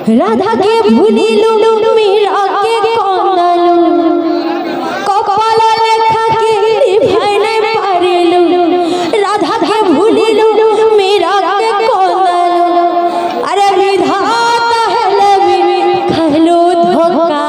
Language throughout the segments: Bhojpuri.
राधा के भूलिलु मीरा के कांदलु कपाल लेखा के निभाई नहीं पारिलु राधा के भूलिलु मीरा के कांदलु अरे विधाता है लवी खलो धोखा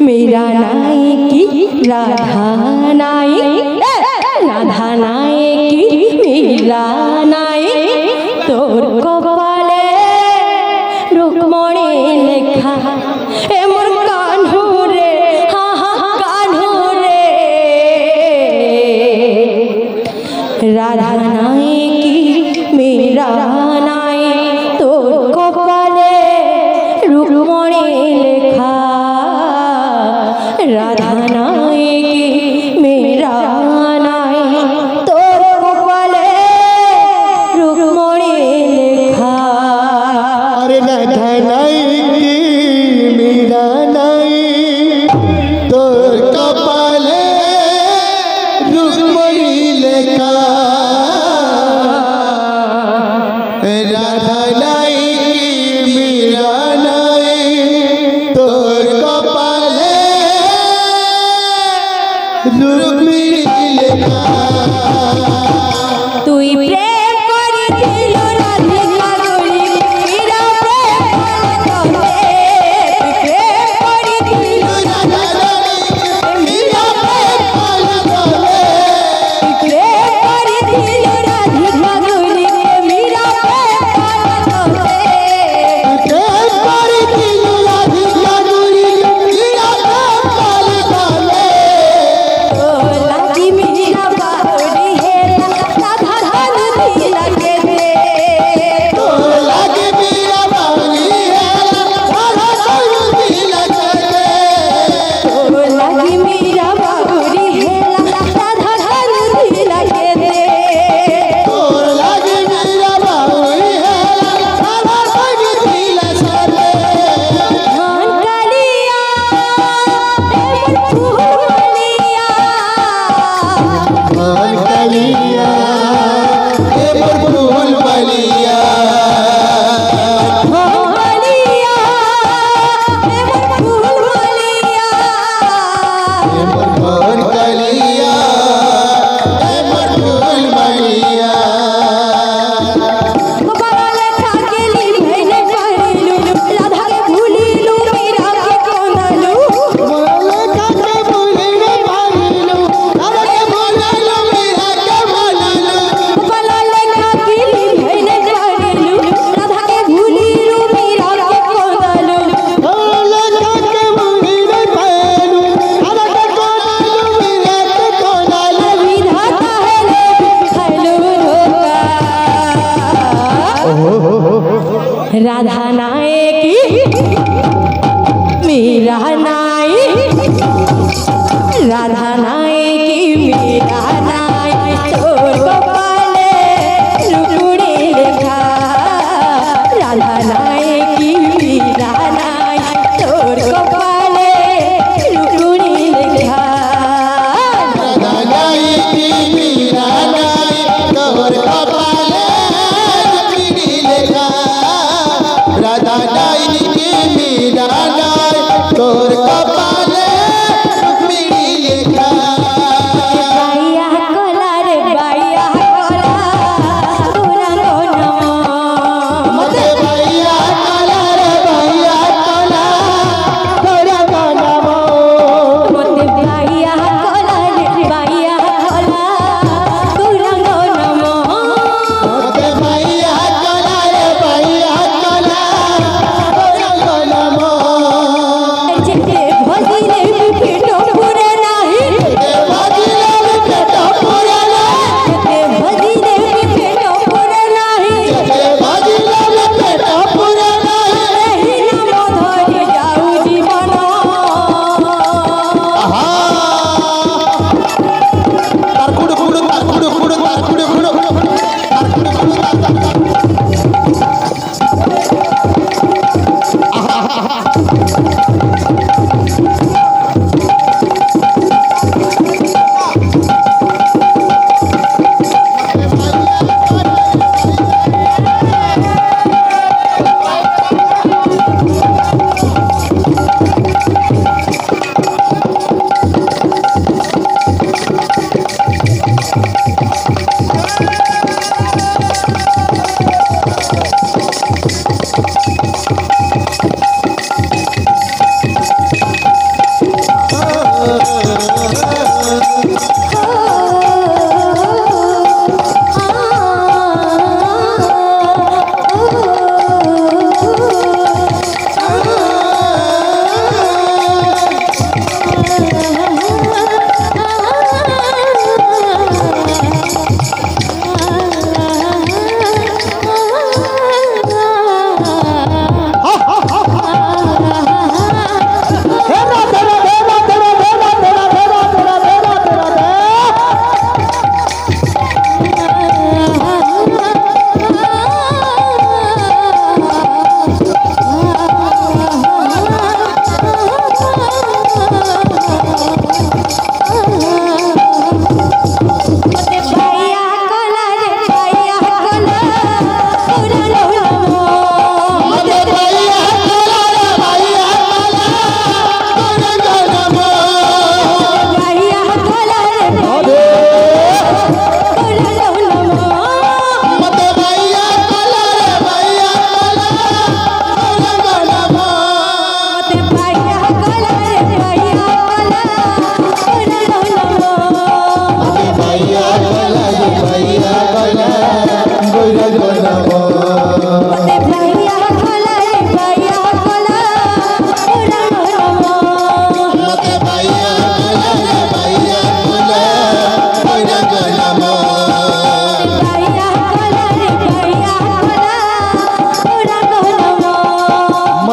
मेरा नाई की राधा नाई की मेरा नाई तोर कपाले रुक्मणी लेखा ए मोर कान्हू रे हाँ हाँ कान्हू रे राधा नाई की मेरा नाई तोर कपाले रुक्मणी लेखा राधा नाई की मेरा नाई तोर कपाले रुक्मणी लेखा अरे राधा नाई की मेरा नाई तोर कपाले रुक्मणी लेखा राधा नाई की मेरा नाई तोर कपाले रुक्मणी लेखा तुई प्रेम करी दिलो राधिका गोरी मेरा प्रेम करी दिलो राधा मेरा प्रेम करी दिलो राधिका गोरी मेरा लागी मेरा बावड़ी है राधा रानी दिला के दे लागी मेरा बावड़ी है राधा रानी दिला के दे धान कालिया फूल बलिया बलिया फूल बलिया कपाल लेखा के निभाई नहीं पारिलु राधा के भूलिलु मीरा के कांदलु कपाल लेखा के निभाई नहीं पारिलु राधा के भूलिलु मीरा के कांदलु विधाता है खलो धोखा राधा नाई की मेरा नाई राधा नाई की मेरा नाई तोर कपाले रुक्मणी लेखा राधा नाई की मेरा नाई तोर कपाले रुक्मणी लेखा राधा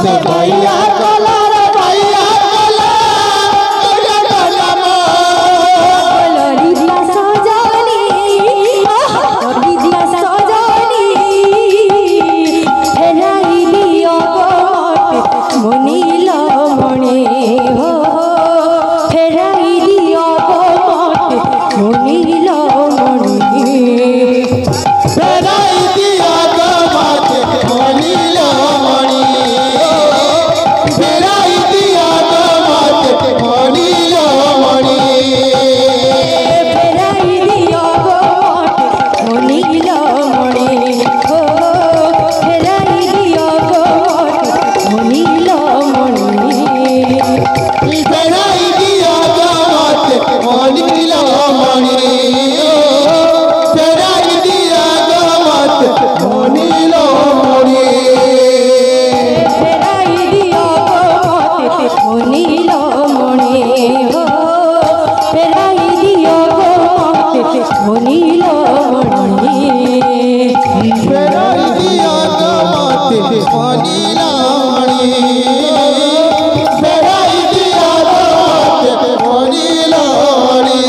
सबे भैया कला रे भैया कला कला कला लड़ी दिया सजनी लड़ी दिया सजनी फेराई दियो गोट मनिल मणि हो फेराई दियो गोट मनिल मणि फेराई दिया गोट मनिल मणि फेराई दिया गोट मनिल मणि फेराई दियो गोट मनिल मणि हो फेराई दियो गोट मनिल मणि फेराई दिया गोट मनिल मणि फेराई दिया गोट मनिल मणि फेराई दियो गोट मनिल मणि हो फेराई दियो गोट मनिल मणि फेराई दिया गोट मनिल मणि फेराई दिया गोट मनिल मणि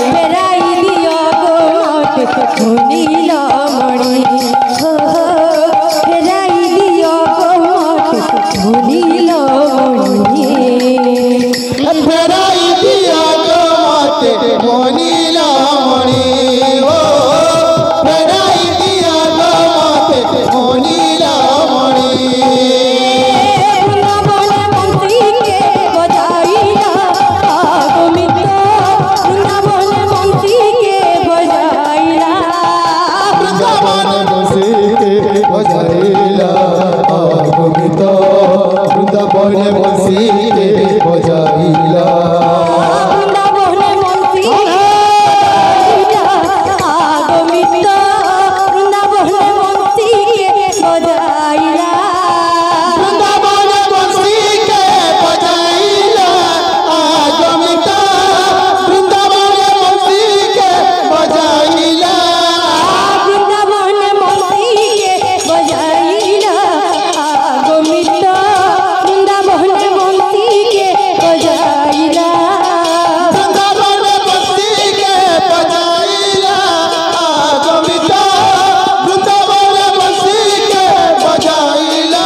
फेराई दियो गोट मनिल मणि हो फेराई दियो गोट मनिल मणि फेराई दिया गोट मनिल मणि ओ फेराई दिया गोट मनिल मणि वृंदावन मंत्री के बजाइला आगमित वृंदावन मंत्री के बजाइला वृंदावन बसे के बजाइला आगमित वृंदावन बसे के बजाइला वृंदावन मंत्री के बजाइला आगमित वृंदावन मंत्री के बजाइला वृंदावन बसे के बजाइला आगमित वृंदावन बसे के बजाइला वृंदावन मंत्री के बजाइला आगमित वृंदावन मंत्री के बजाइला वृंदावन बसे के बजाइला आगमित वृंदावन बसे के बजाइला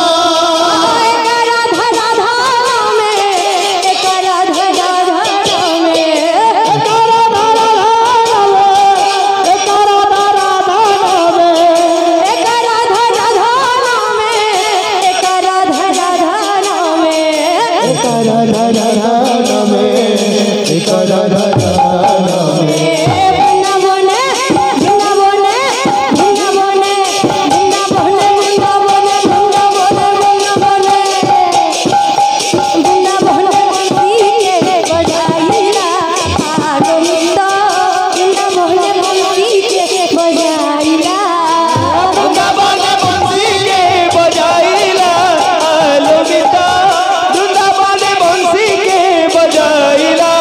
एक राधा राधा में एक राधा राधा में एक राधा राधा में एक राधा राधा में एक राधा राधा में एक राधा राधा में एक राधा राधा में एक राधा राधा में वृंदावन वृंदावन वृंदावन वृंदावन वृंदावन वृंदावन वृंदावन मंत्री के बजाइला आगमित वृंदावन मंत्री के बजाइला वृंदावन बसे के बजाइला आगमित वृंदावन बसे के बजाइला